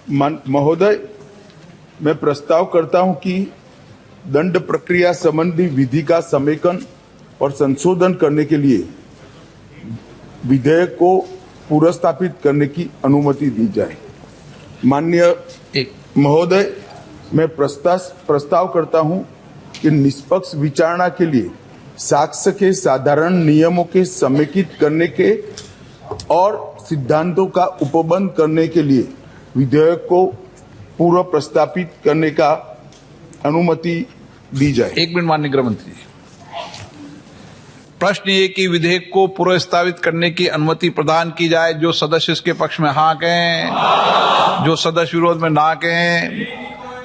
महोदय, मैं प्रस्ताव करता हूं कि दंड प्रक्रिया संबंधी विधि का समेकन और संशोधन करने के लिए विधेयक को पुनर्स्थापित करने की अनुमति दी जाए। माननीय महोदय, मैं प्रस्ताव करता हूं कि निष्पक्ष विचारणा के लिए साक्ष्य के साधारण नियमों के समेकित करने के और सिद्धांतों का उपबंध करने के लिए विधेयक को पूर्व प्रस्तापित करने का अनुमति दी जाए। 1 मिनट माननीय गृह मंत्री जी। प्रश्न ये कि विधेयक को पुनर्स्थापित करने की अनुमति प्रदान की जाए। जो सदस्य इसके पक्ष में हाँ कहें, जो सदस्य विरोध में ना कहें।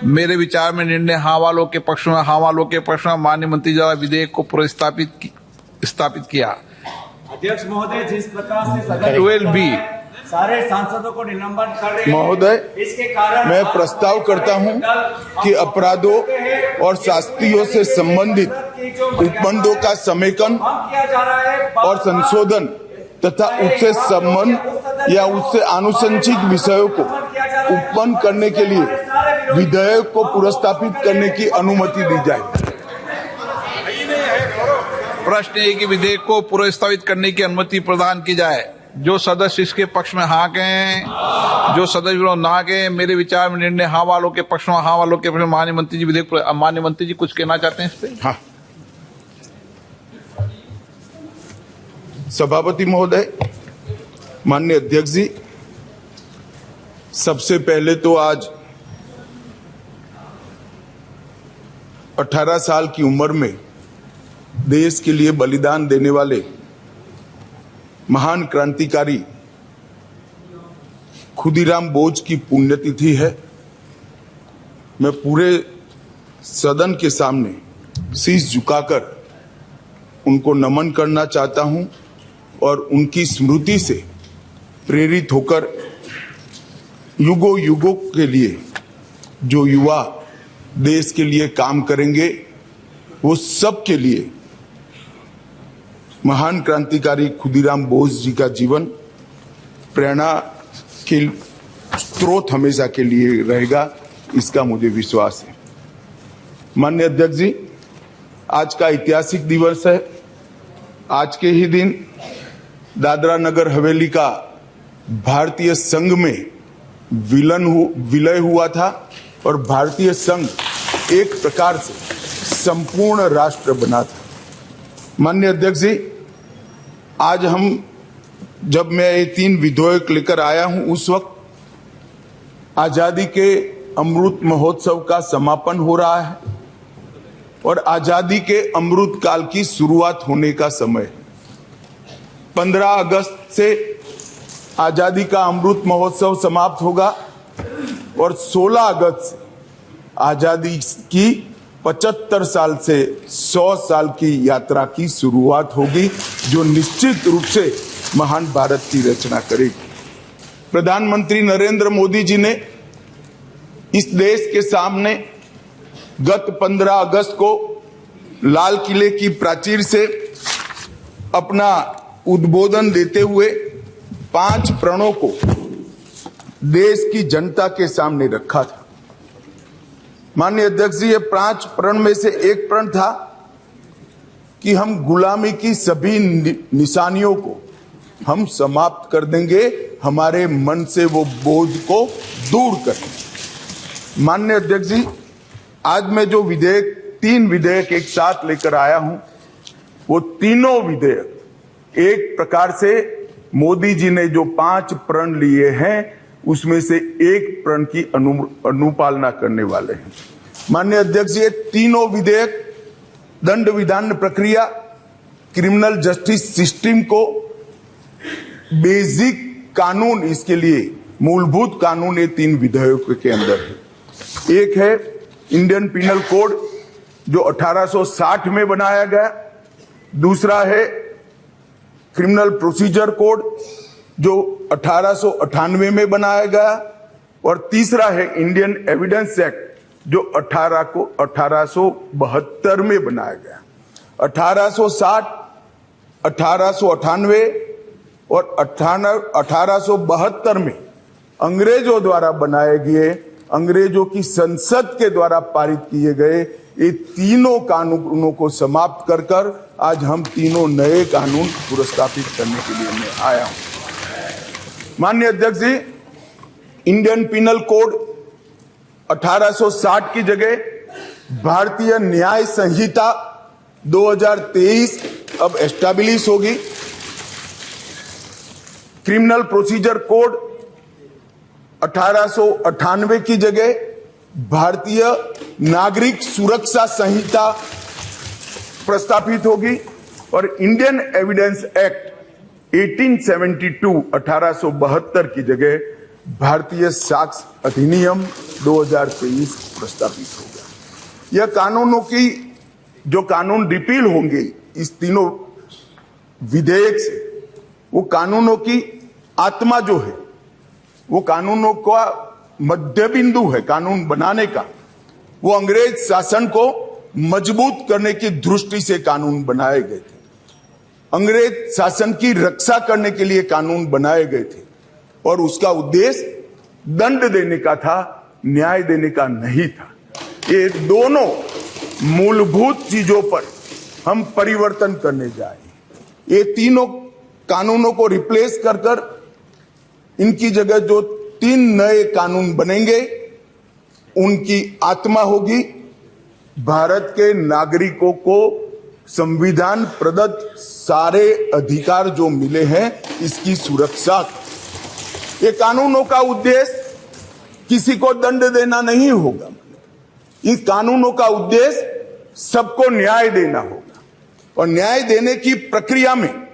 मेरे विचार में निर्णय हाँ वालों के पक्ष में, हाँ वालों के पक्ष में। माननीय मंत्री द्वारा विधेयक को स्थापित किया। अध्यक्ष महोदय, जिस प्रकार से 12B सारे सांसदों को निलंबन कर रहे हैं, महोदय, इसके कारण मैं प्रस्ताव करता हूं कि अपराधों और शास्तियों से संबंधित उपबंधों का समेकन और संशोधन तथा उससे संबंध या उससे आनुषंगिक विषयों को उत्पन्न करने के लिए विधेयक को पुनर्स्थापित करने की अनुमति दी जाए। प्रश्न है कि विधेयक को पुनर्स्थापित करने की अनुमति प्रदान की जाए। जो सदस्य इसके पक्ष में हाँ कहें, जो सदस्य विरोध ना कहें। मेरे विचार में निर्णय हाँ वालों के पक्ष में, हाँ वालों के पक्ष में। माननीय मंत्री जी विधेयक, माननीय मंत्री जी कुछ कहना चाहते हैं इस पे? हाँ, सभापति महोदय, माननीय अध्यक्ष जी, सबसे पहले तो आज 18 साल की उम्र में देश के लिए बलिदान देने वाले महान क्रांतिकारी खुदीराम बोस की पुण्यतिथि है। मैं पूरे सदन के सामने शीश झुकाकर उनको नमन करना चाहता हूं और उनकी स्मृति से प्रेरित होकर युगों युगों के लिए जो युवा देश के लिए काम करेंगे, वो सब के लिए महान क्रांतिकारी खुदीराम बोस जी का जीवन प्रेरणा के स्रोत हमेशा के लिए रहेगा, इसका मुझे विश्वास है। माननीय अध्यक्ष जी, आज का ऐतिहासिक दिवस है। आज के ही दिन दादरा नगर हवेली का भारतीय संघ में विलय हुआ था और भारतीय संघ एक प्रकार से संपूर्ण राष्ट्र बना था। माननीय अध्यक्ष जी, आज जब मैं ये 3 विधेयक लेकर आया हूं, उस वक्त आजादी के अमृत महोत्सव का समापन हो रहा है और आजादी के अमृत काल की शुरुआत होने का समय है। 15 अगस्त से आजादी का अमृत महोत्सव समाप्त होगा और 16 अगस्त से आजादी की 75 साल से 100 साल की यात्रा की शुरुआत होगी, जो निश्चित रूप से महान भारत की रचना करेगी। प्रधानमंत्री नरेंद्र मोदी जी ने इस देश के सामने गत 15 अगस्त को लाल किले की प्राचीर से अपना उद्बोधन देते हुए 5 प्रणों को देश की जनता के सामने रखा था। माननीय अध्यक्ष जी, ये 5 प्रण में से एक प्रण था कि हम गुलामी की सभी निशानियों को हम समाप्त कर देंगे, हमारे मन से वो बोझ को दूर करेंगे। माननीय अध्यक्ष जी, आज मैं जो 3 विधेयक एक साथ लेकर आया हूं, वो तीनों विधेयक एक प्रकार से मोदी जी ने जो 5 प्रण लिए हैं, उसमें से एक प्रण की अनुपालना करने वाले हैं। माननीय अध्यक्ष, ये तीनों विधेयक दंड विधान प्रक्रिया, क्रिमिनल जस्टिस सिस्टम को बेसिक कानून, इसके लिए मूलभूत कानून ये 3 विधेयकों के अंदर है। एक है इंडियन पिनल कोड जो 1860 में बनाया गया, दूसरा है क्रिमिनल प्रोसीजर कोड जो 1898 में बनाया गया और तीसरा है इंडियन एविडेंस एक्ट जो 1872 में बनाया गया। 1860, 1898 और 1872 में अंग्रेजों द्वारा बनाए गए, अंग्रेजों की संसद के द्वारा पारित किए गए ये तीनों कानूनों को समाप्त कर कर आज हम तीनों नए कानून पुरस्कृत करने के लिए मैं आया हूं। माननीय अध्यक्ष जी, इंडियन पिनल कोड 1860 की जगह भारतीय न्याय संहिता 2023 अब एस्टैब्लिश होगी। क्रिमिनल प्रोसीजर कोड 1898 की जगह भारतीय नागरिक सुरक्षा संहिता प्रस्तावित होगी और इंडियन एविडेंस एक्ट 1872 की जगह भारतीय साक्ष्य अधिनियम 2023 प्रस्तावित होगा। यह कानूनों की जो कानून रिपील होंगे इस तीनों विधेयक से, वो कानूनों की आत्मा जो है, वो कानूनों का मध्य बिंदु है कानून बनाने का, वो अंग्रेज शासन को मजबूत करने की दृष्टि से कानून बनाए गए थे। अंग्रेज शासन की रक्षा करने के लिए कानून बनाए गए थे और उसका उद्देश्य दंड देने का था, न्याय देने का नहीं था। ये दोनों मूलभूत चीजों पर हम परिवर्तन करने जा रहे हैं। ये तीनों कानूनों को रिप्लेस कर कर इनकी जगह जो 3 नए कानून बनेंगे उनकी आत्मा होगी भारत के नागरिकों को संविधान प्रदत्त सारे अधिकार जो मिले हैं इसकी सुरक्षा। ये कानूनों का उद्देश्य किसी को दंड देना नहीं होगा, इन कानूनों का उद्देश्य सबको न्याय देना होगा और न्याय देने की प्रक्रिया में,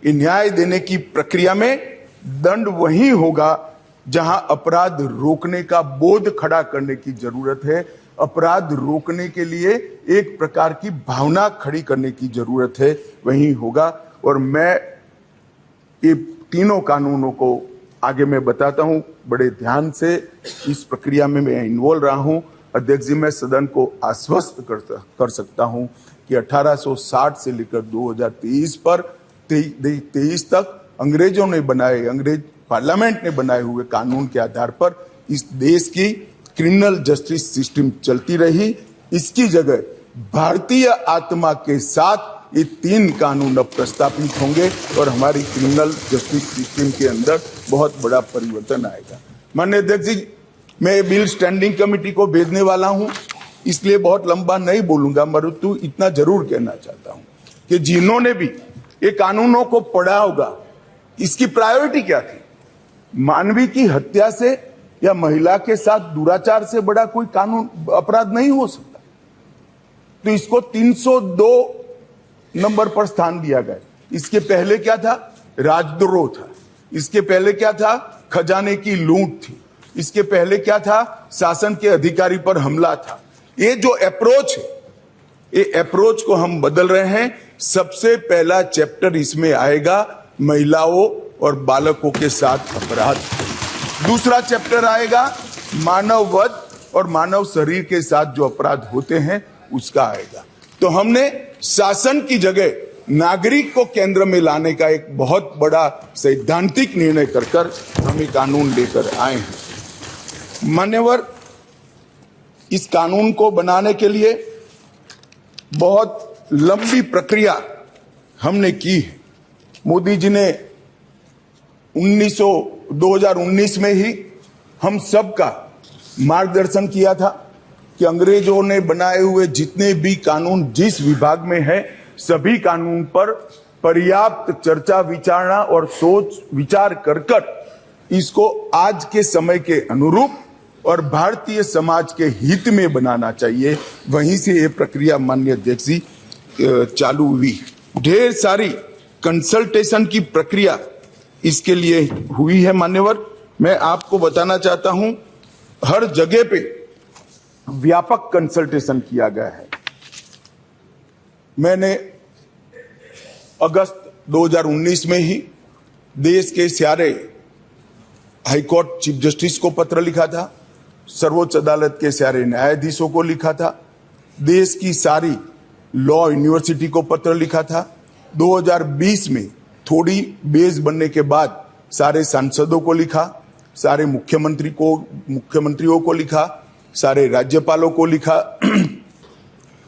न्याय देने की प्रक्रिया में दंड वही होगा जहां अपराध रोकने का बोध खड़ा करने की जरूरत है। अपराध रोकने के लिए एक प्रकार की भावना खड़ी करने की जरूरत है, वही होगा। और मैं ये तीनों कानूनों को आगे मैं बताता हूं, बड़े ध्यान से इस प्रक्रिया में मैं इन्वॉल्व रहा हूं। अध्यक्ष जी, मैं सदन को आश्वस्त कर सकता हूं कि 1860 से लेकर 2023 पर 23 तक अंग्रेजों ने बनाए, अंग्रेज पार्लियामेंट ने बनाए हुए कानून के आधार पर इस देश की क्रिमिनल जस्टिस सिस्टम चलती रही। इसकी जगह भारतीय आत्मा के साथ ये 3 कानून अब प्रस्तावित होंगे और हमारी क्रिमिनल जस्टिस सिस्टम के अंदर बहुत बड़ा परिवर्तन आएगा। माननीय अध्यक्ष जी, मैं बिल स्टैंडिंग कमेटी को भेजने वाला हूं, इसलिए बहुत लंबा नहीं बोलूंगा, मरुतु इतना जरूर कहना चाहता हूं कि जिन्होंने भी ये कानूनों को पढ़ा होगा, इसकी प्रायोरिटी क्या थी? मानवी की हत्या से या महिला के साथ दुराचार से बड़ा कोई कानून अपराध नहीं हो सकता, तो इसको 302 नंबर पर स्थान दिया गया। इसके पहले क्या था? राजद्रोह था। इसके पहले क्या था? खजाने की लूट थी। इसके पहले क्या था? शासन के अधिकारी पर हमला था। ये जो अप्रोच है, ये अप्रोच को हम बदल रहे हैं। सबसे पहला चैप्टर इसमें आएगा महिलाओं और बालकों के साथ अपराध। दूसरा चैप्टर आएगा मानव वध और मानव शरीर के साथ जो अपराध होते हैं उसका आएगा। तो हमने शासन की जगह नागरिक को केंद्र में लाने का एक बहुत बड़ा सैद्धांतिक निर्णय कर हम ये कानून लेकर आए हैं। मान्यवर, इस कानून को बनाने के लिए बहुत लंबी प्रक्रिया हमने की है। मोदी जी ने 2019 में ही हम सबका मार्गदर्शन किया था कि अंग्रेजों ने बनाए हुए जितने भी कानून जिस विभाग में है, सभी कानून पर पर्याप्त चर्चा विचारणा और सोच विचार कर इसको आज के समय के अनुरूप और भारतीय समाज के हित में बनाना चाहिए। वहीं से ये प्रक्रिया माननीय अध्यक्ष जी चालू हुई। ढेर सारी कंसल्टेशन की प्रक्रिया इसके लिए हुई है। मान्यवर, मैं आपको बताना चाहता हूं, हर जगह पे व्यापक कंसल्टेशन किया गया है। मैंने अगस्त 2019 में ही देश के सारे हाईकोर्ट चीफ जस्टिस को पत्र लिखा था, सर्वोच्च अदालत के सारे न्यायाधीशों को लिखा था, देश की सारी लॉ यूनिवर्सिटी को पत्र लिखा था। 2020 में थोड़ी बेस बनने के बाद सारे सांसदों को लिखा, सारे मुख्यमंत्रियों को लिखा, सारे राज्यपालों को लिखा,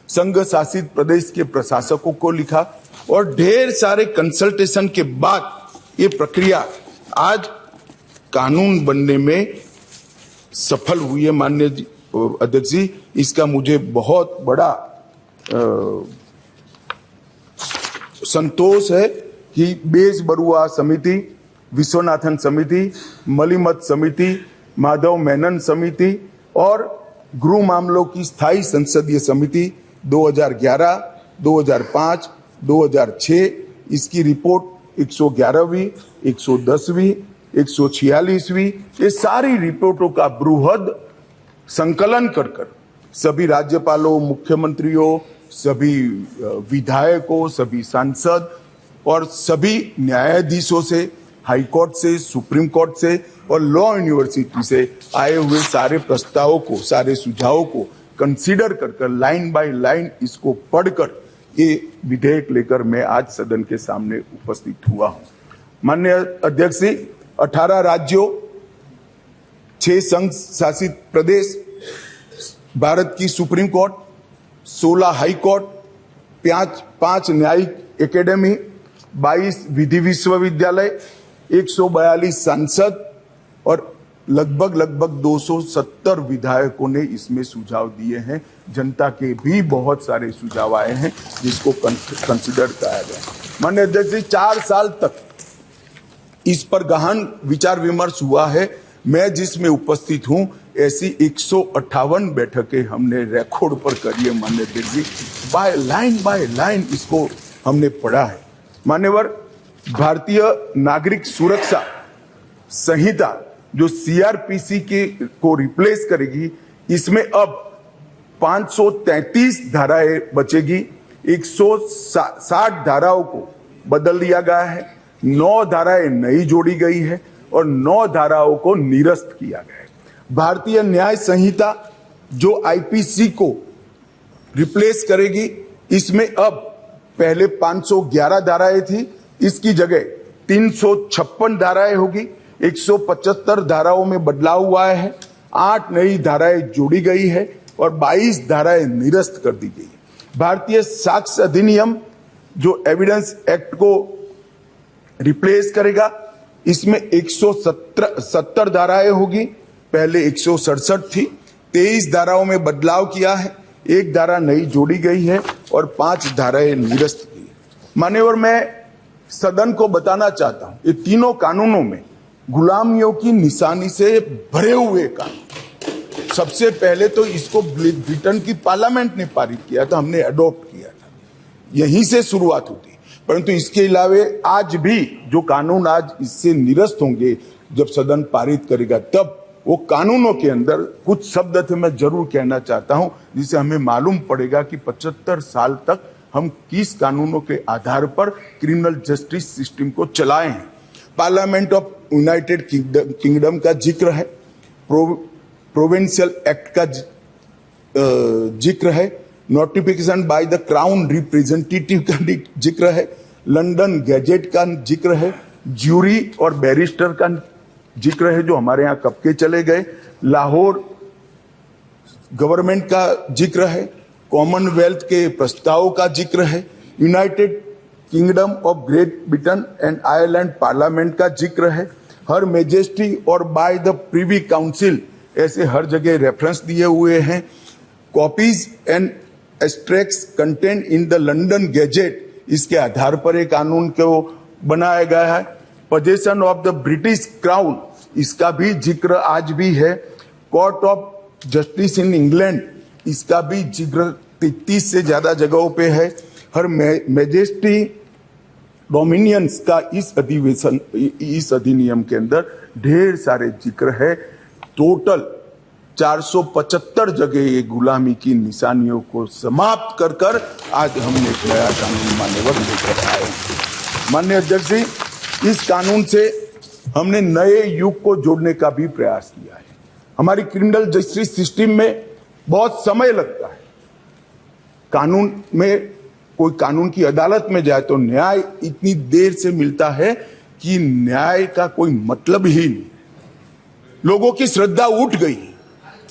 संघ शासित प्रदेश के प्रशासकों को लिखा और ढेर सारे कंसल्टेशन के बाद ये प्रक्रिया आज कानून बनने में सफल हुई है। माननीय अध्यक्ष जी, इसका मुझे बहुत बड़ा संतोष है कि बेस बरुआ समिति, विश्वनाथन समिति, मलिमत समिति, माधव मेनन समिति और गृह मामलों की स्थायी संसदीय समिति 2011, 2005, 2006 इसकी रिपोर्ट 111वीं, 110वीं, 146वीं ये सारी रिपोर्टों का बृहद संकलन कर सभी राज्यपालों, मुख्यमंत्रियों, सभी विधायकों, सभी सांसद और सभी न्यायाधीशों से, हाई कोर्ट से, सुप्रीम कोर्ट से और लॉ यूनिवर्सिटी से आए हुए सारे प्रस्तावों को, सारे सुझावों को कंसीडर कर लाइन बाय लाइन इसको पढ़कर ये विधेयक लेकर मैं आज सदन के सामने उपस्थित हुआ हूं। माननीय अध्यक्ष जी, 18 राज्यों, 6 संघ शासित प्रदेश, भारत की सुप्रीम कोर्ट, 16 हाई कोर्ट, 5 न्यायिक एकेडमी, 22 विधि विश्वविद्यालय, 142 सांसद और लगभग 270 विधायकों ने इसमें सुझाव दिए हैं। जनता के भी बहुत सारे सुझाव आए हैं जिसको कंसिडर किया गया। माननीय अध्यक्ष जी, 4 साल तक इस पर गहन विचार विमर्श हुआ है। मैं जिसमें उपस्थित हूं ऐसी 158 बैठकें हमने रिकॉर्ड पर करी है। माननीय अध्यक्ष जी, बाय लाइन इसको हमने पढ़ा है। मान्यवर, भारतीय नागरिक सुरक्षा संहिता जो सीआरपीसी के को रिप्लेस करेगी, इसमें अब 533 धाराएं बचेगी, 160 धाराओं को बदल दिया गया है, 9 धाराएं नई जोड़ी गई है और 9 धाराओं को निरस्त किया गया है। भारतीय न्याय संहिता जो आईपीसी को रिप्लेस करेगी, इसमें अब पहले 511 धाराएं थी, इसकी जगह 356 धाराएं होगी, 175 धाराओं में बदलाव हुआ है, 8 नई धाराएं जोड़ी गई है और 22 धाराएं निरस्त कर दी गई। भारतीय साक्ष्य अधिनियम जो एविडेंस एक्ट को रिप्लेस करेगा, इसमें 170 धाराएं होगी, पहले 167 थी, 23 धाराओं में बदलाव किया है, 1 धारा नई जोड़ी गई है और 5 धाराएं निरस्त की। मान्यवर, मैं सदन को बताना चाहता हूं, ये तीनों कानूनों में गुलामियों की निशानी से भरे हुए कानून। सबसे पहले तो इसको ब्रिटेन की पार्लियामेंट ने पारित किया था, हमने अडॉप्ट किया था, यहीं से शुरुआत होती। परंतु इसके अलावा आज भी जो कानून आज इससे निरस्त होंगे, जब सदन पारित करेगा तब वो कानूनों के अंदर कुछ शब्द थे मैं जरूर कहना चाहता हूं, जिससे हमें मालूम पड़ेगा कि 75 साल तक हम किस कानूनों के आधार पर क्रिमिनल जस्टिस सिस्टम को चलाए हैं। पार्लियामेंट ऑफ यूनाइटेड किंगडम का जिक्र है, प्रोविंशियल एक्ट का जिक्र है, notification by the crown representative का जिक्र है, लंदन गैजेट का जिक्र है, ज्यूरी और बैरिस्टर का जिक्र है जो हमारे यहाँ कब के चले गए, लाहौर गवर्नमेंट का जिक्र है, कॉमनवेल्थ के प्रस्तावों का जिक्र है, United kingdom of great Britain and Ireland parliament का जिक्र है, हर मेजेस्टी और बाय द प्रिवी काउंसिल, ऐसे हर जगह रेफरेंस दिए हुए हैं। Copies and extracts content in the London gadget, इसके आधार पर एक कानून को बनाया गया है। Possession of the British crown, इसका भी जिक्र आज भी है। Court of justice in England, इसका भी जिक्र 33 से ज्यादा जगहों पे है। हर मैजेस्टी डोमिनियंस का इस अधिनियम के अंदर ढेर सारे जिक्र है। टोटल 475 जगह ये गुलामी की निशानियों को समाप्त कर आज हमने एक नया कानून मान्यवर लेकर आए। माननीय अध्यक्ष जी, इस कानून से हमने नए युग को जोड़ने का भी प्रयास किया है। हमारी क्रिमिनल जस्टिस सिस्टम में बहुत समय लगता है। कानून में कोई कानून की अदालत में जाए तो न्याय इतनी देर से मिलता है कि न्याय का कोई मतलब ही नहीं। लोगों की श्रद्धा उठ गई,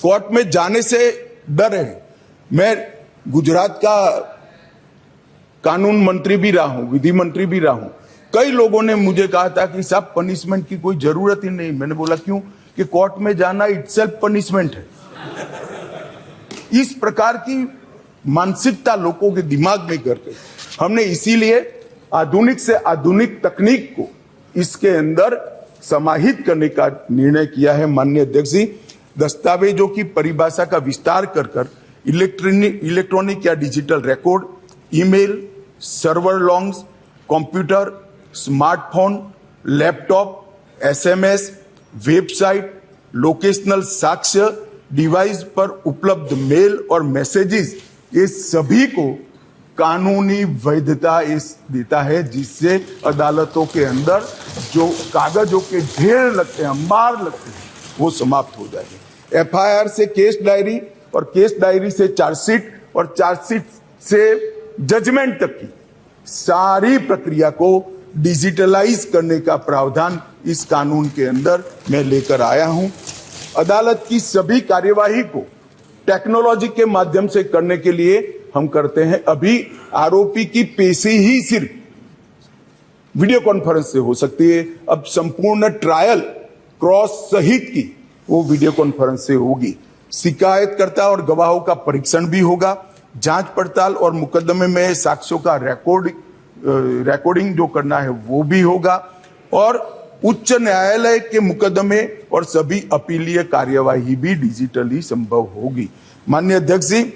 कोर्ट में जाने से डर है। मैं गुजरात का कानून मंत्री भी रहा हूं, विधि मंत्री भी रहा हूं। कई लोगों ने मुझे कहा था कि साहब पनिशमेंट की कोई जरूरत ही नहीं। मैंने बोला क्यों? कि कोर्ट में जाना इटसेल्फ पनिशमेंट है। इस प्रकार की मानसिकता लोगों के दिमाग में कर गई। हमने इसीलिए आधुनिक से आधुनिक तकनीक को इसके अंदर समाहित करने का निर्णय किया है। माननीय अध्यक्ष जी, दस्तावेजों की परिभाषा का विस्तार कर इलेक्ट्रॉनिक या digital record, email, server longs, computer, smartphone, laptop, SMS, website, locational साक्ष्य, डिवाइस पर उपलब्ध मेल और मैसेजेस, ये सभी को कानूनी वैधता इस देता है, जिससे अदालतों के अंदर जो कागजों के ढेर लगते हैं, अंबार लगते हैं, वो समाप्त हो जाएंगे। एफआईआर से केस डायरी और केस डायरी से चार्जशीट और चार्जशीट से जजमेंट तक की सारी प्रक्रिया को डिजिटलाइज करने का प्रावधान इस कानून के अंदर मैं लेकर आया हूं। अदालत की सभी कार्यवाही को टेक्नोलॉजी के माध्यम से करने के लिए हम करते हैं। अभी आरोपी की पेशी ही सिर्फ वीडियो कॉन्फ्रेंस से हो सकती है, अब संपूर्ण ट्रायल क्रॉस सहित की वो वीडियो कॉन्फ्रेंस से होगी। शिकायतकर्ता और गवाहों का परीक्षण भी होगा। जांच पड़ताल और मुकदमे में साक्ष्यों का रिकॉर्डिंग जो करना है वो भी होगा, और उच्च न्यायालय के मुकदमे और सभी अपीलीय कार्यवाही भी डिजिटली संभव होगी। माननीय अध्यक्ष जी,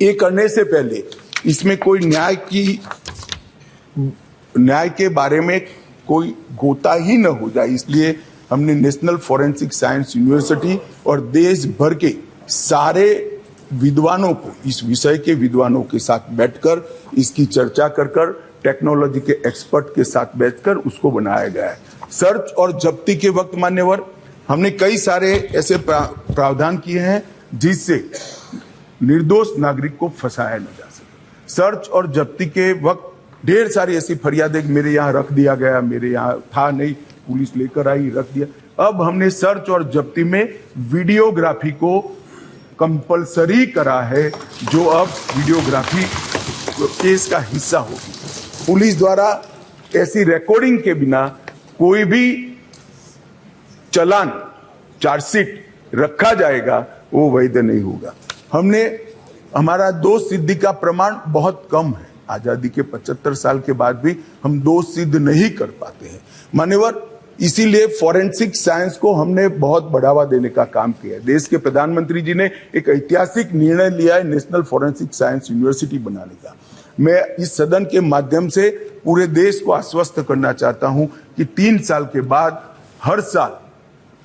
ये करने से पहले इसमें कोई न्याय के बारे में कोई गोता ही न हो जाए, इसलिए हमने नेशनल फॉरेंसिक साइंस यूनिवर्सिटी और देश भर के सारे विद्वानों को, इस विषय के विद्वानों के साथ बैठकर इसकी चर्चा कर टेक्नोलॉजी के एक्सपर्ट के साथ बैठकर उसको बनाया गया है। सर्च और जब्ती के वक्त मान्यवर हमने कई सारे ऐसे प्रावधान किए हैं जिससे निर्दोष नागरिक को फंसाया न जा सके। सर्च और जब्ती के वक्त ढेर सारी ऐसी फरियादें, मेरे यहाँ रख दिया गया, मेरे यहाँ था नहीं, पुलिस लेकर आई, रख दिया। अब हमने सर्च और जब्ती में वीडियोग्राफी को कंपलसरी करा है, जो अब वीडियोग्राफी केस का हिस्सा होगी। पुलिस द्वारा ऐसी रिकॉर्डिंग के बिना कोई भी चालान, चार्जशीट रखा जाएगा वो वैध नहीं होगा। हमारा दोष सिद्धि का प्रमाण बहुत कम है। आजादी के 75 साल के बाद भी हम दोष सिद्ध नहीं कर पाते हैं मान्यवर। इसीलिए फॉरेंसिक साइंस को हमने बहुत बढ़ावा देने का काम किया है। देश के प्रधानमंत्री जी ने एक ऐतिहासिक निर्णय लिया है नेशनल फॉरेंसिक साइंस यूनिवर्सिटी बनाने का। मैं इस सदन के माध्यम से पूरे देश को आश्वस्त करना चाहता हूं कि 3 साल के बाद हर साल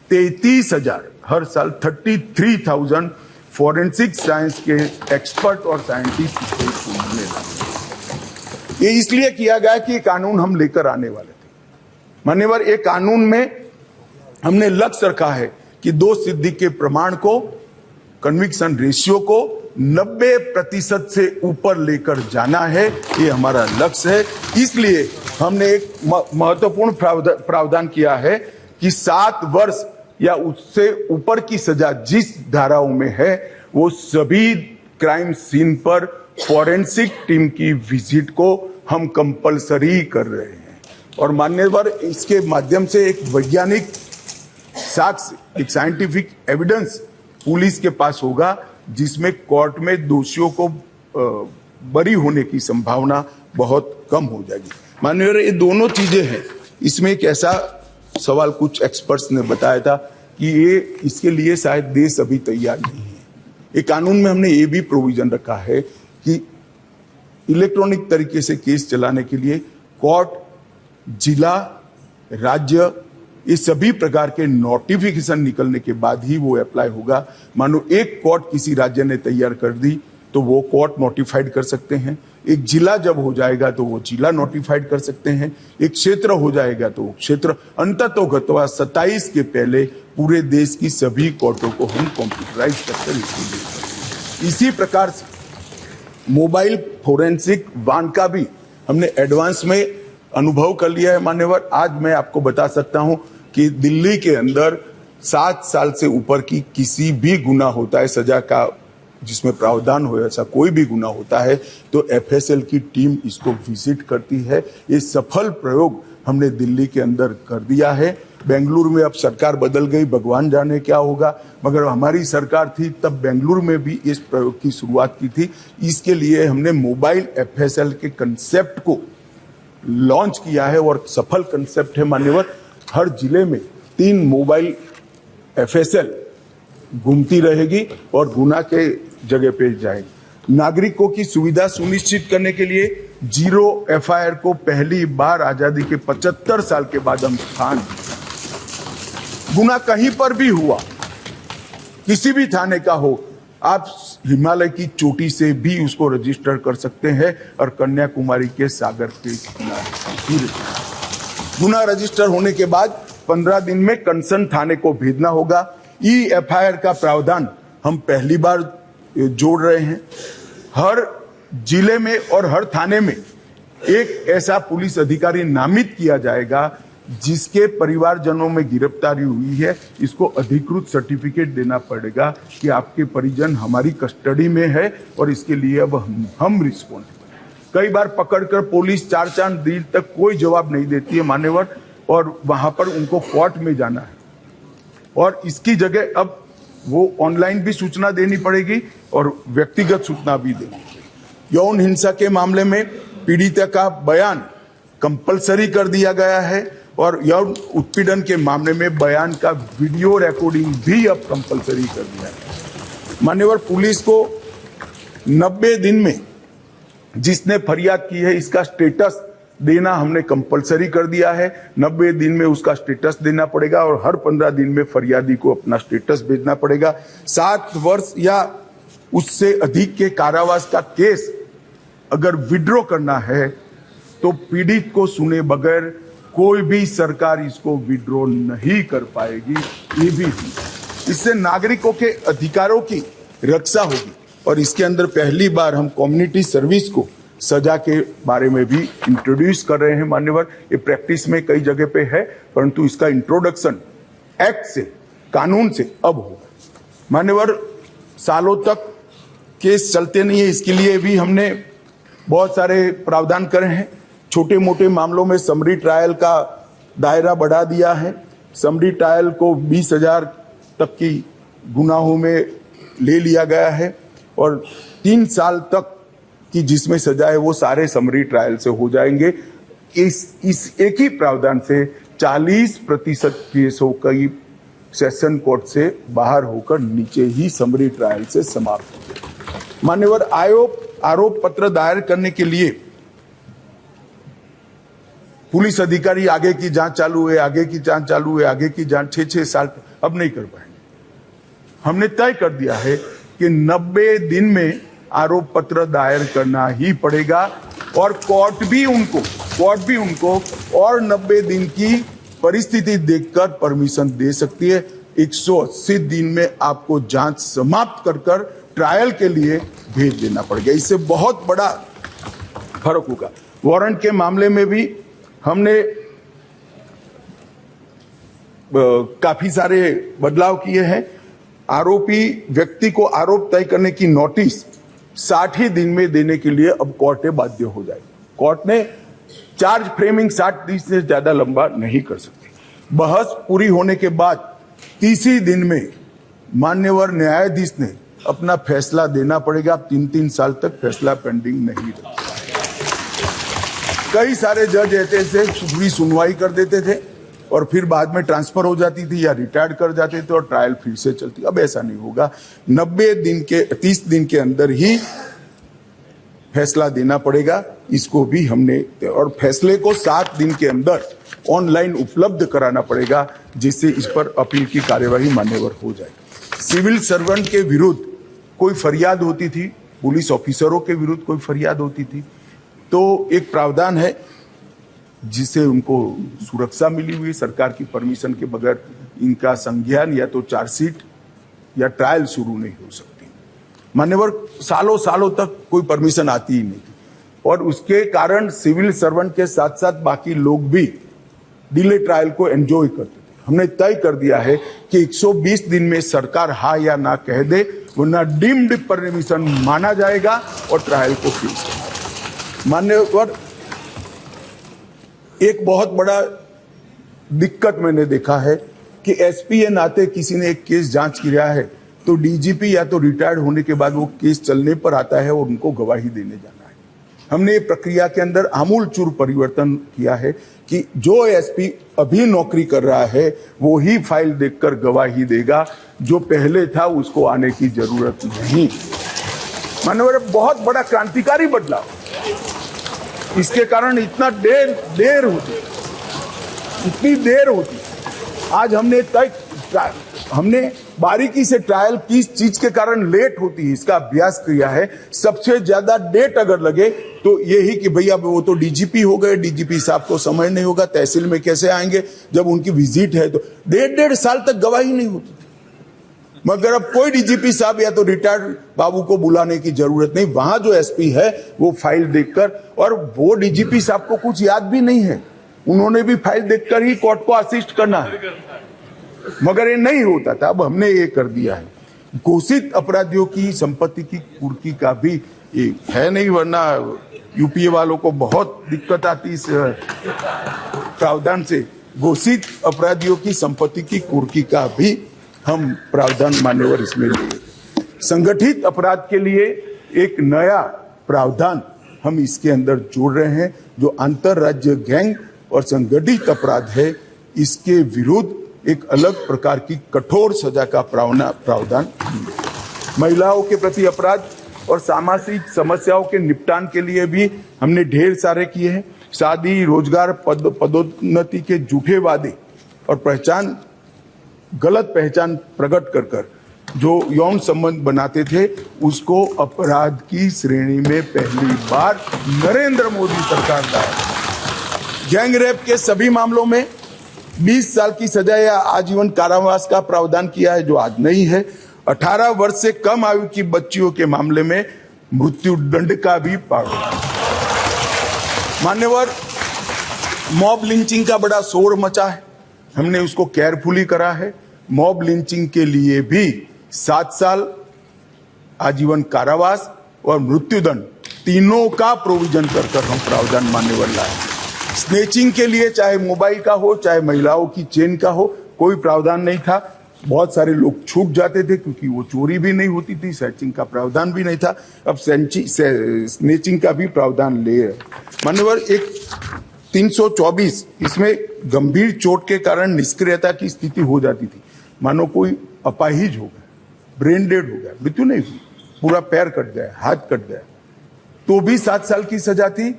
33,000 फॉरेंसिक साइंस के एक्सपर्ट और साइंटिस्ट होने लगे। ये इसलिए किया गया कि ये कानून हम लेकर आने वाले थे मान्यवर। एक कानून में हमने लक्ष्य रखा है कि दोष सिद्धि के प्रमाण को, कन्विक्शन रेशियो को 90% से ऊपर लेकर जाना है, ये हमारा लक्ष्य है। इसलिए हमने एक महत्वपूर्ण प्रावधान किया है कि 7 वर्ष या उससे ऊपर की सजा जिस धाराओं में है, वो सभी क्राइम सीन पर फॉरेंसिक टीम की विजिट को हम कंपलसरी कर रहे हैं। और मान्यवर, इसके माध्यम से एक वैज्ञानिक साक्ष्य, एक साइंटिफिक एविडेंस पुलिस के पास होगा, जिसमें कोर्ट में दोषियों को बरी होने की संभावना बहुत कम हो जाएगी। माननीय, ये दोनों चीजें हैं। इसमें एक ऐसा सवाल कुछ एक्सपर्ट्स ने बताया था कि इसके लिए शायद देश अभी तैयार नहीं है। ये कानून में हमने ये भी प्रोविजन रखा है कि इलेक्ट्रॉनिक तरीके से केस चलाने के लिए कोर्ट, जिला, राज्य, ये सभी प्रकार के नोटिफिकेशन निकलने के बाद ही वो अप्लाई होगा। मानो एक कोर्ट किसी राज्य ने तैयार कर दी तो वो कोर्ट नोटिफाइड कर सकते हैं। एक जिला जब हो जाएगा तो वो जिला नोटिफाइड कर सकते हैं। एक क्षेत्र हो जाएगा तो क्षेत्र। अंततोगत्वा 27 के पहले पूरे देश की सभी कोर्टों को हम कंप्यूटराइज करके देंगे। इसी प्रकार से मोबाइल फोरेंसिक वाहन का भी हमने एडवांस में अनुभव कर लिया है मान्यवर। आज मैं आपको बता सकता हूं कि दिल्ली के अंदर 7 साल से ऊपर की किसी भी गुना होता है सजा का जिसमें प्रावधान हो, ऐसा कोई भी गुना होता है तो एफएसएल की टीम इसको विजिट करती है। ये सफल प्रयोग हमने दिल्ली के अंदर कर दिया है। बेंगलुरु में अब सरकार बदल गई, भगवान जाने क्या होगा, मगर हमारी सरकार थी तब बेंगलुरु में भी इस प्रयोग की शुरुआत की थी। इसके लिए हमने मोबाइल एफएसएल के कंसेप्ट को लॉन्च किया है और सफल कंसेप्ट है मान्यवर। हर जिले में 3 मोबाइल एफएसएल घूमती रहेगी और गुना के जगह पे जाएगी। नागरिकों की सुविधा सुनिश्चित करने के लिए जीरो एफआईआर को पहली बार आजादी के 75 साल के बाद हम स्थान, गुना कहीं पर भी हुआ, किसी भी थाने का हो, आप हिमालय की चोटी से भी उसको रजिस्टर कर सकते हैं और कन्याकुमारी के सागर के किनारे। गुना रजिस्टर होने के बाद 15 दिन में कंसर्न थाने को भेजना होगा। ई एफआईआर का प्रावधान हम पहली बार जोड़ रहे हैं। हर जिले में और हर थाने में एक ऐसा पुलिस अधिकारी नामित किया जाएगा जिसके परिवारजनों में गिरफ्तारी हुई है, इसको अधिकृत सर्टिफिकेट देना पड़ेगा कि आपके परिजन हमारी कस्टडी में है और इसके लिए अब हम रिस्पॉन्सिबल। कई बार पकड़कर पुलिस 4 दिन तक कोई जवाब नहीं देती है मान्यवर, और वहां पर उनको कोर्ट में जाना है और इसकी जगह अब वो ऑनलाइन भी सूचना देनी पड़ेगी और व्यक्तिगत सूचना भी देनी पड़ेगी। यौन हिंसा के मामले में पीड़िता का बयान कंपलसरी कर दिया गया है और यौन उत्पीड़न के मामले में बयान का वीडियो रिकॉर्डिंग भी अब कंपलसरी कर दिया है। मान्यवर, पुलिस को 90 दिन में जिसने फरियाद की है इसका स्टेटस देना हमने कंपलसरी कर दिया है। 90 दिन में उसका स्टेटस देना पड़ेगा और हर 15 दिन में फरियादी को अपना स्टेटस भेजना पड़ेगा। 7 वर्ष या उससे अधिक के कारावास का केस अगर विड्रॉ करना है तो पीड़ित को सुने बगैर कोई भी सरकार इसको विड्रॉ नहीं कर पाएगी। ये भी इससे नागरिकों के अधिकारों की रक्षा होगी और इसके अंदर पहली बार हम कम्युनिटी सर्विस को सजा के बारे में भी इंट्रोड्यूस कर रहे हैं मान्यवर। ये प्रैक्टिस में कई जगह पे है परंतु इसका इंट्रोडक्शन एक्ट से, कानून से अब होगा मान्यवर। सालों तक केस चलते नहीं है, इसके लिए भी हमने बहुत सारे प्रावधान करे हैं। छोटे मोटे मामलों में समरी ट्रायल का दायरा बढ़ा दिया है। समरी ट्रायल को 20,000 तक की गुनाहों में ले लिया गया है और 3 साल तक की जिसमें सजा है वो सारे समरी ट्रायल से हो जाएंगे। इस एक ही प्रावधान से 40% केसों कई सेशन कोर्ट से बाहर होकर नीचे ही समरी ट्रायल से समाप्त हो गए। मान्यवर, आरोप पत्र दायर करने के लिए पुलिस अधिकारी आगे की जांच चालू है, आगे की जांच चालू है, आगे की जांच 6-6 साल अब नहीं कर पाएंगे। हमने तय कर दिया है कि 90 दिन में आरोप पत्र दायर करना ही पड़ेगा और कोर्ट भी उनको और 90 दिन की परिस्थिति देखकर परमिशन दे सकती है। 180 दिन में आपको जांच समाप्त कर ट्रायल के लिए भेज देना पड़ेगा। इससे बहुत बड़ा फर्क होगा। वारंट के मामले में भी हमने काफी सारे बदलाव किए हैं। आरोपी व्यक्ति को आरोप तय करने की नोटिस 60 ही दिन में देने के लिए अब कोर्टें बाध्य हो जाएगी। कोर्ट ने चार्ज फ्रेमिंग 60 दिन से ज्यादा लंबा नहीं कर सकती। बहस पूरी होने के बाद 30 दिन में मान्यवर न्यायाधीश ने अपना फैसला देना पड़ेगा। 3-3 साल तक फैसला पेंडिंग नहीं रखा। कई सारे जज ऐसे से पूरी सुनवाई कर देते थे और फिर बाद में ट्रांसफर हो जाती थी या रिटायर्ड कर जाते थे और ट्रायल फिर से चलती। अब ऐसा नहीं होगा। 30 दिन के अंदर ही फैसला देना पड़ेगा। इसको भी हमने, और फैसले को 7 दिन के अंदर ऑनलाइन उपलब्ध कराना पड़ेगा जिससे इस पर अपील की कार्यवाही मान्यवर हो जाए। सिविल सर्वेंट के विरुद्ध कोई फरियाद होती थी, पुलिस ऑफिसरों के विरुद्ध कोई फरियाद होती थी तो एक प्रावधान है जिससे उनको सुरक्षा मिली हुई, सरकार की परमिशन के बगैर इनका संज्ञान या तो चार्जशीट या ट्रायल शुरू नहीं हो सकती। मान्यवर, सालों तक कोई परमिशन आती ही नहीं थी और उसके कारण सिविल सर्वेंट के साथ साथ बाकी लोग भी डिले ट्रायल को एंजॉय करते थे। हमने तय कर दिया है कि 120 दिन में सरकार हाँ या ना कह दे, वरना डीम्ड परमिशन माना जाएगा और ट्रायल को फिक्स करना। मान्यवर, एक बहुत बड़ा दिक्कत मैंने देखा है कि एसपी के नाते किसी ने एक केस जांच किया है तो डीजीपी या तो रिटायर्ड होने के बाद वो केस चलने पर आता है और उनको गवाही देने जाना है। हमने ये प्रक्रिया के अंदर आमूल चूर परिवर्तन किया है कि जो एसपी अभी नौकरी कर रहा है वो ही फाइल देखकर गवाही देगा, जो पहले था उसको आने की जरूरत नहीं। मानव, बहुत बड़ा क्रांतिकारी बदलाव। इसके कारण इतना देर होती, इतनी देर होती। आज हमने बारीकी से ट्रायल किस चीज के कारण लेट होती है इसका अभ्यास किया है। सबसे ज्यादा डेट अगर लगे तो यही कि भैया वो तो डीजीपी हो गए, डीजीपी साहब को समय नहीं होगा, तहसील में कैसे आएंगे जब उनकी विजिट है, तो 1.5 साल तक गवाही नहीं होती। मगर अब कोई डीजीपी साहब या तो रिटायर्ड बाबू को बुलाने की जरूरत नहीं, वहां जो एसपी है वो फाइल देखकर, और वो डीजीपी साहब को कुछ याद भी नहीं है, उन्होंने भी फाइल देखकर ही कोर्ट को असिस्ट करना है, मगर ये नहीं होता था। अब हमने ये कर दिया है। घोषित अपराधियों की संपत्ति की कुर्की का भी ये है नहीं, वरना यूपीए वालों को बहुत दिक्कत आती इस प्रावधान से। घोषित अपराधियों की संपत्ति की कुर्की का भी हम प्रावधान मान्यवर इसमें लिए। संगठित अपराध के लिए एक नया प्रावधान हम इसके अंदर जोड़ रहे हैं, जो अंतरराज्य गैंग और संगठित अपराध है, इसके विरुद्ध एक अलग प्रकार की कठोर सजा का प्रावधान। महिलाओं के प्रति अपराध और सामाजिक समस्याओं के निपटान के लिए भी हमने ढेर सारे किए हैं। शादी, रोजगार, पदोन्नति के झूठे वादे और गलत पहचान प्रकट कर जो यौन संबंध बनाते थे, उसको अपराध की श्रेणी में पहली बार नरेंद्र मोदी सरकार लाए। गैंग रेप के सभी मामलों में 20 साल की सजा या आजीवन कारावास का प्रावधान किया है, जो आज नहीं है। 18 वर्ष से कम आयु की बच्चियों के मामले में मृत्यु दंड का भी प्रावधान। मान्यवर, मॉब लिंचिंग का बड़ा शोर मचा है, हमने उसको केयरफुली करा है। मॉब लिंचिंग के लिए भी 7 साल आजीवन कारावास और मृत्युदंड तीनों का प्रोविजन कर हम प्रावधान मान्यवर लाए। स्नेचिंग के लिए चाहे मोबाइल का हो चाहे महिलाओं की चेन का हो, कोई प्रावधान नहीं था। बहुत सारे लोग छूट जाते थे क्योंकि वो चोरी भी नहीं होती थी, स्नेचिंग का प्रावधान भी नहीं था। अब स्नेचिंग का भी प्रावधान ले मान्यवर। एक 324 इसमें गंभीर चोट के कारण निष्क्रियता की स्थिति हो जाती थी, मानो कोई अपाहिज हो गया, ब्रेन डेड हो गया, मृत्यु नहीं हुई, पूरा पैर कट गया, हाथ कट गया, तो भी 7 साल की सजा थी।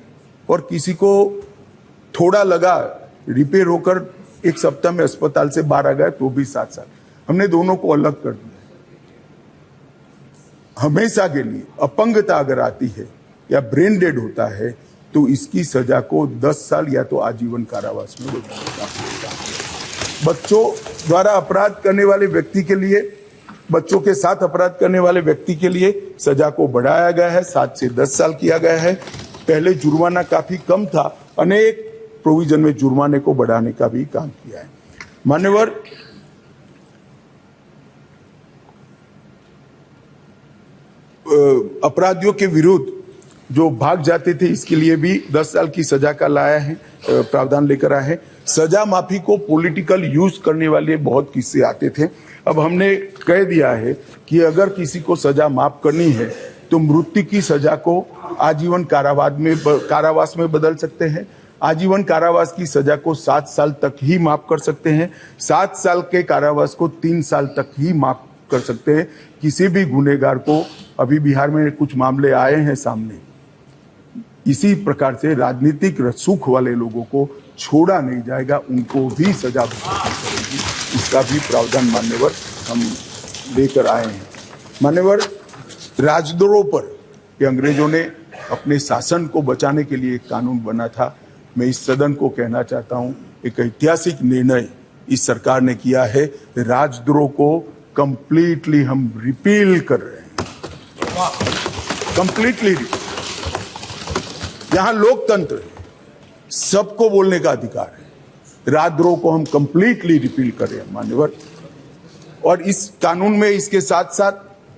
और किसी को थोड़ा लगा, रिपेयर होकर 1 सप्ताह में अस्पताल से बाहर आ गया, तो भी 7 साल। हमने दोनों को अलग कर दिया। हमेशा के लिए अपंगता अगर आती है या ब्रेन डेड होता है तो इसकी सजा को 10 साल या तो आजीवन कारावास में बदलना होगा। बच्चों द्वारा अपराध करने वाले व्यक्ति के लिए, बच्चों के साथ अपराध करने वाले व्यक्ति के लिए सजा को बढ़ाया गया है, 7 से 10 साल किया गया है। पहले जुर्माना काफी कम था, अनेक प्रोविजन में जुर्माने को बढ़ाने का भी काम किया है। मान्यवर, अपराधियों के विरुद्ध जो भाग जाते थे, इसके लिए भी 10 साल की सजा का लाया है, प्रावधान लेकर आया है। सजा माफी को पॉलिटिकल यूज करने वाले बहुत किस्से आते थे। अब हमने कह दिया है कि अगर किसी को सजा माफ करनी है तो मृत्यु की सजा को आजीवन कारावास में बदल सकते हैं। आजीवन कारावास की सजा को 7 साल तक ही माफ कर सकते हैं। 7 साल के कारावास को 3 साल तक ही माफ कर सकते हैं। किसी भी गुनहगार को, अभी बिहार में कुछ मामले आए हैं सामने, इसी प्रकार से राजनीतिक रसूख वाले लोगों को छोड़ा नहीं जाएगा, उनको भी सजा भुगतनी, इसका भी प्रावधान मान्यवर हम लेकर आए हैं। मान्यवर, राजद्रोह पर ये अंग्रेजों ने अपने शासन को बचाने के लिए एक कानून बना था। मैं इस सदन को कहना चाहता हूं, एक ऐतिहासिक निर्णय इस सरकार ने किया है। राजद्रोह को कंप्लीटली हम रिपील कर रहे हैं, कंप्लीटली। यहाँ लोकतंत्र है, सबको बोलने का अधिकार है। राजद्रोह को हम कंप्लीटली रिपील करें मान्यवर। और इस कानून में इसके साथ साथ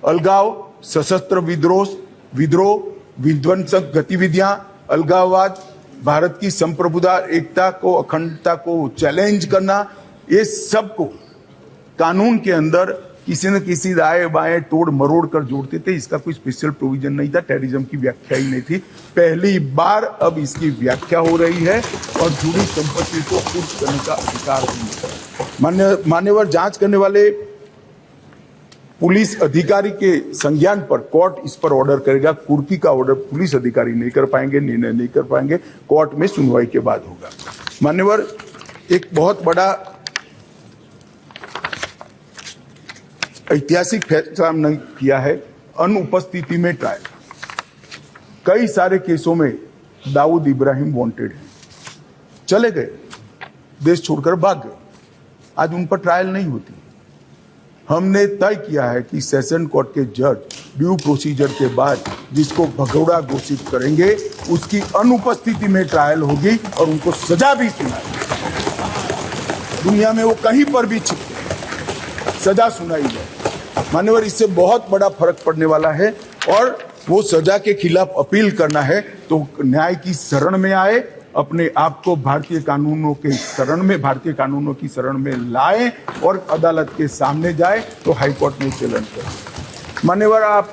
अलगाव, सशस्त्र विद्रोह, विध्वंसक गतिविधियां, अलगाववाद, भारत की संप्रभुता, एकता को, अखंडता को चैलेंज करना, ये सब को कानून के अंदर किसी न किसी दाएं बाएं तोड़ मरोड़ कर जोड़ते थे। इसका कोई स्पेशल प्रोविजन नहीं था, टेररिज्म की व्याख्या ही नहीं थी। पहली बार अब इसकी व्याख्या हो रही है और जुड़ी संपत्ति को कुर्क करने का अधिकार है। मान्यवर, जांच करने वाले पुलिस अधिकारी के संज्ञान पर कोर्ट इस पर ऑर्डर करेगा। कुर्की का ऑर्डर पुलिस अधिकारी नहीं कर पाएंगे, निर्णय नहीं कर पाएंगे, कोर्ट में सुनवाई के बाद होगा। मान्यवर, एक बहुत बड़ा ऐतिहासिक फैसला हमने किया है, अनुपस्थिति में ट्रायल। कई सारे केसों में दाऊद इब्राहिम वांटेड है, चले गए, देश छोड़कर भाग गए, आज उन पर ट्रायल नहीं होती। हमने तय किया है कि सेशन कोर्ट के जज ड्यू प्रोसीजर के बाद जिसको भगोड़ा घोषित करेंगे उसकी अनुपस्थिति में ट्रायल होगी और उनको सजा भी सुनाएगी। दुनिया में वो कहीं पर भी छिपके सजा सुनाई जाए। मान्यवर, इससे बहुत बड़ा फर्क पड़ने वाला है और वो सजा के खिलाफ अपील करना है तो न्याय की शरण में आए, अपने आप को भारतीय कानूनों के शरण में, भारतीय कानूनों की शरण में लाए और अदालत के सामने जाए तो हाईकोर्ट में चैलेंज करें। मान्यवर,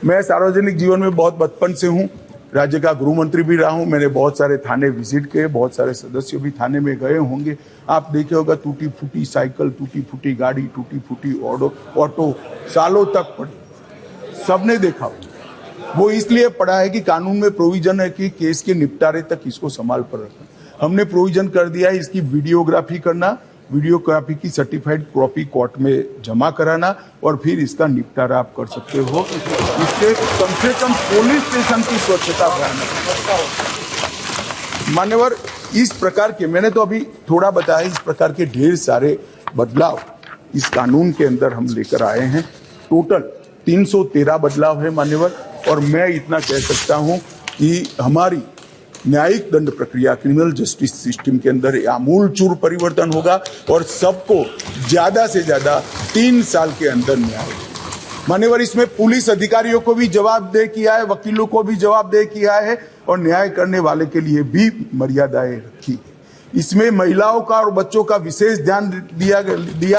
मैं सार्वजनिक जीवन में बहुत बचपन से हूँ, राज्य का गृह मंत्री भी रहा हूँ। मैंने बहुत सारे थाने विजिट किए, बहुत सारे सदस्य भी थाने में गए होंगे। आप देखे होगा टूटी फूटी साइकिल, टूटी फूटी गाड़ी, टूटी फूटी ऑटो सालों तक पड़ी, सबने देखा होगा। वो इसलिए पड़ा है कि कानून में प्रोविजन है कि केस के निपटारे तक इसको संभाल पर रखना। हमने प्रोविजन कर दिया है इसकी वीडियोग्राफी करना, वीडियोग्राफी की सर्टिफाइड कॉपी कोर्ट में जमा कराना और फिर इसका निपटारा आप कर सकते हो। इससे कम से कम पुलिस स्टेशन की स्वच्छता बढ़ाना। मान्यवर, इस प्रकार के, मैंने तो अभी थोड़ा बताया, इस प्रकार के ढेर सारे बदलाव इस कानून के अंदर हम लेकर आए हैं। टोटल 313 बदलाव है मान्यवर। और मैं इतना कह सकता हूं कि हमारी न्यायिक दंड प्रक्रिया, क्रिमिनल जस्टिस सिस्टम के अंदर आमूलचूल परिवर्तन होगा और सबको ज्यादा से ज्यादा 3 साल के अंदर न्याय होगा। मान्यवर, इसमें पुलिस अधिकारियों को भी जवाबदेह किया है, वकीलों को भी जवाबदेह किया है और न्याय करने वाले के लिए भी मर्यादाएं रखी है। इसमें महिलाओं का और बच्चों का विशेष ध्यान दिया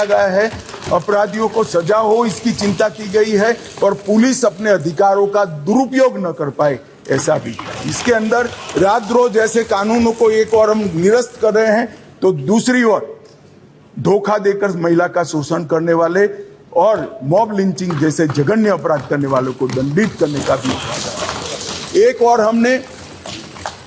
गया है। अपराधियों को सजा हो इसकी चिंता की गई है और पुलिस अपने अधिकारों का दुरुपयोग न कर पाए, ऐसा भी है। इसके अंदर राजद्रोह जैसे कानूनों को एक और हम निरस्त कर रहे हैं तो दूसरी ओर धोखा देकर महिला का शोषण करने वाले और मॉब लिंचिंग जैसे जघन्य अपराध करने वालों को दंडित करने का भी इरादा है। एक और हमने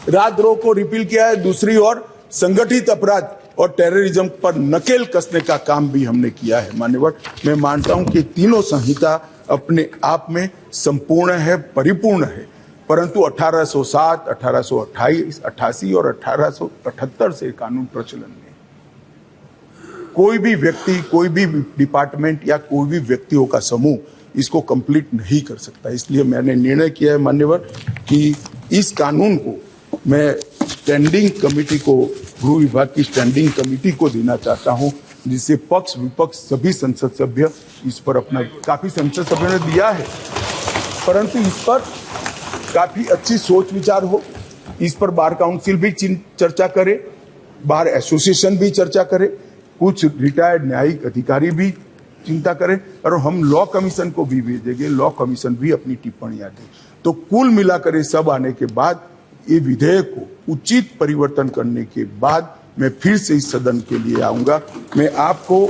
राजद्रोह को रिपील किया है, दूसरी ओर संगठित अपराध और टेररिज्म पर नकेल कसने का काम भी हमने किया है। मान्यवर, मैं मानता हूं कि तीनों संहिता अपने आप में संपूर्ण है, परिपूर्ण है, परंतु 1807, 1828, 88 और 1878 से कानून प्रचलन में कोई भी व्यक्ति, कोई भी डिपार्टमेंट या कोई भी व्यक्तियों का समूह इसको कंप्लीट नहीं कर सकता। इसलिए मैंने निर्णय किया है मान्यवर कि इस कानून को मैं स्टैंडिंग कमेटी को, गृह विभाग की स्टैंडिंग कमेटी को देना चाहता हूं, जिससे पक्ष विपक्ष सभी संसद सभ्य इस पर अपना, काफी संसद सभ्यों ने दिया है, परंतु इस पर काफी अच्छी सोच विचार हो। इस पर बार काउंसिल भी चर्चा करे, बार एसोसिएशन भी चर्चा करे, कुछ रिटायर्ड न्यायिक अधिकारी भी चिंता करें और हम लॉ कमीशन को भी भेजेंगे, लॉ कमीशन भी अपनी टिप्पणियां दे। तो कुल मिलाकर ये सब आने के बाद ये विधेयक को उचित परिवर्तन करने के बाद मैं फिर से इस सदन के लिए आऊंगा। मैं आपको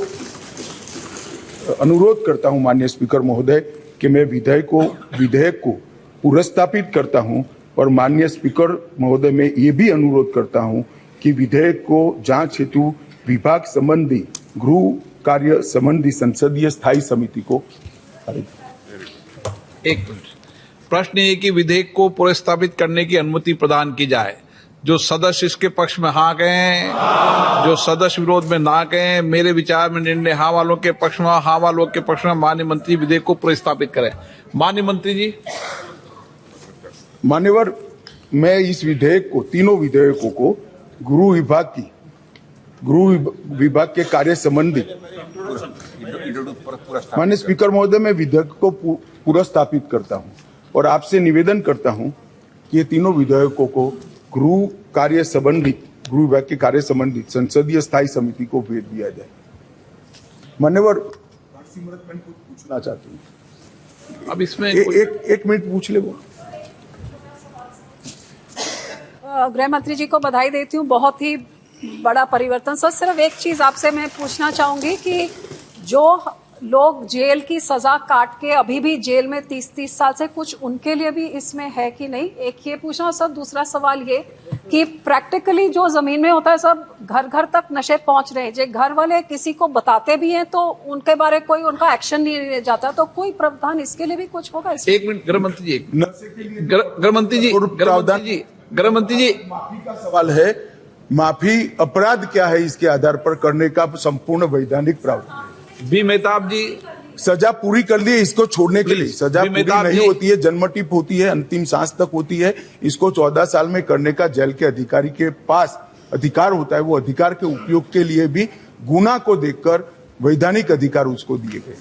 अनुरोध करता हूं माननीय स्पीकर महोदय कि मैं विधेयक को पुनर्स्थापित करता हूं और माननीय स्पीकर महोदय मैं ये भी अनुरोध करता हूं कि विधेयक को जांच हेतु विभाग संबंधी गृह कार्य संबंधी संसदीय स्थायी समिति को। एक मिनट, प्रश्न ये कि विधेयक को पुनर्स्थापित करने की अनुमति प्रदान की जाए। जो सदस्य इसके पक्ष में हाँ कहें, जो सदस्य विरोध में ना कहें। मेरे विचार में निर्णय हाँ वालों के पक्ष में, हाँ वालों के पक्ष में माननीय मंत्री विधेयक को पुनर्स्थापित करें। माननीय मंत्री जी। मान्यवर, मैं इस विधेयक को, तीनों विधेयकों को गृह विभाग की गृह विभाग के कार्य संबंधी माननीय स्पीकर महोदय, मैं विधेयक को पुनर्स्थापित करता हूं और आपसे निवेदन करता हूं कि ये तीनों विधेयकों को गृह कार्य संबंधित, गृह विभाग के कार्य संबंधित संसदीय स्थायी समिति को भेज दिया जाए। मान्यवर सिमरत, मैं कुछ पूछना चाहती हूँ। अब इसमें एक मिनट पूछ ले वो। गृह मंत्री जी को बधाई देती हूँ, बहुत ही बड़ा परिवर्तन। सर, सिर्फ एक चीज आपसे मैं पूछना चाहूंगी कि जो लोग जेल की सजा काट के अभी भी जेल में 30-30 साल से, कुछ उनके लिए भी इसमें है कि नहीं, एक ये पूछना। सर, दूसरा सवाल ये कि प्रैक्टिकली जो जमीन में होता है सब घर घर तक नशे पहुंच रहे हैं, जो घर वाले किसी को बताते भी हैं तो उनके बारे कोई उनका एक्शन नहीं लिया जाता, तो कोई प्रावधान इसके लिए भी कुछ होगा? एक मिनट गृह मंत्री जी, गृह मंत्री जी, गृह मंत्री जी, माफी का सवाल है। माफी अपराध क्या है, इसके आधार पर करने का संपूर्ण वैधानिक प्रावधान। बी मेहताब जी, सजा पूरी कर ली है, इसको छोड़ने के लिए सजा पूरी नहीं होती है, जन्मटिप होती है, अंतिम सांस तक होती है। इसको 14 साल में करने का जेल के अधिकारी के पास अधिकार होता है। वो अधिकार के उपयोग के लिए भी गुना को देखकर वैधानिक अधिकार उसको दिए गए।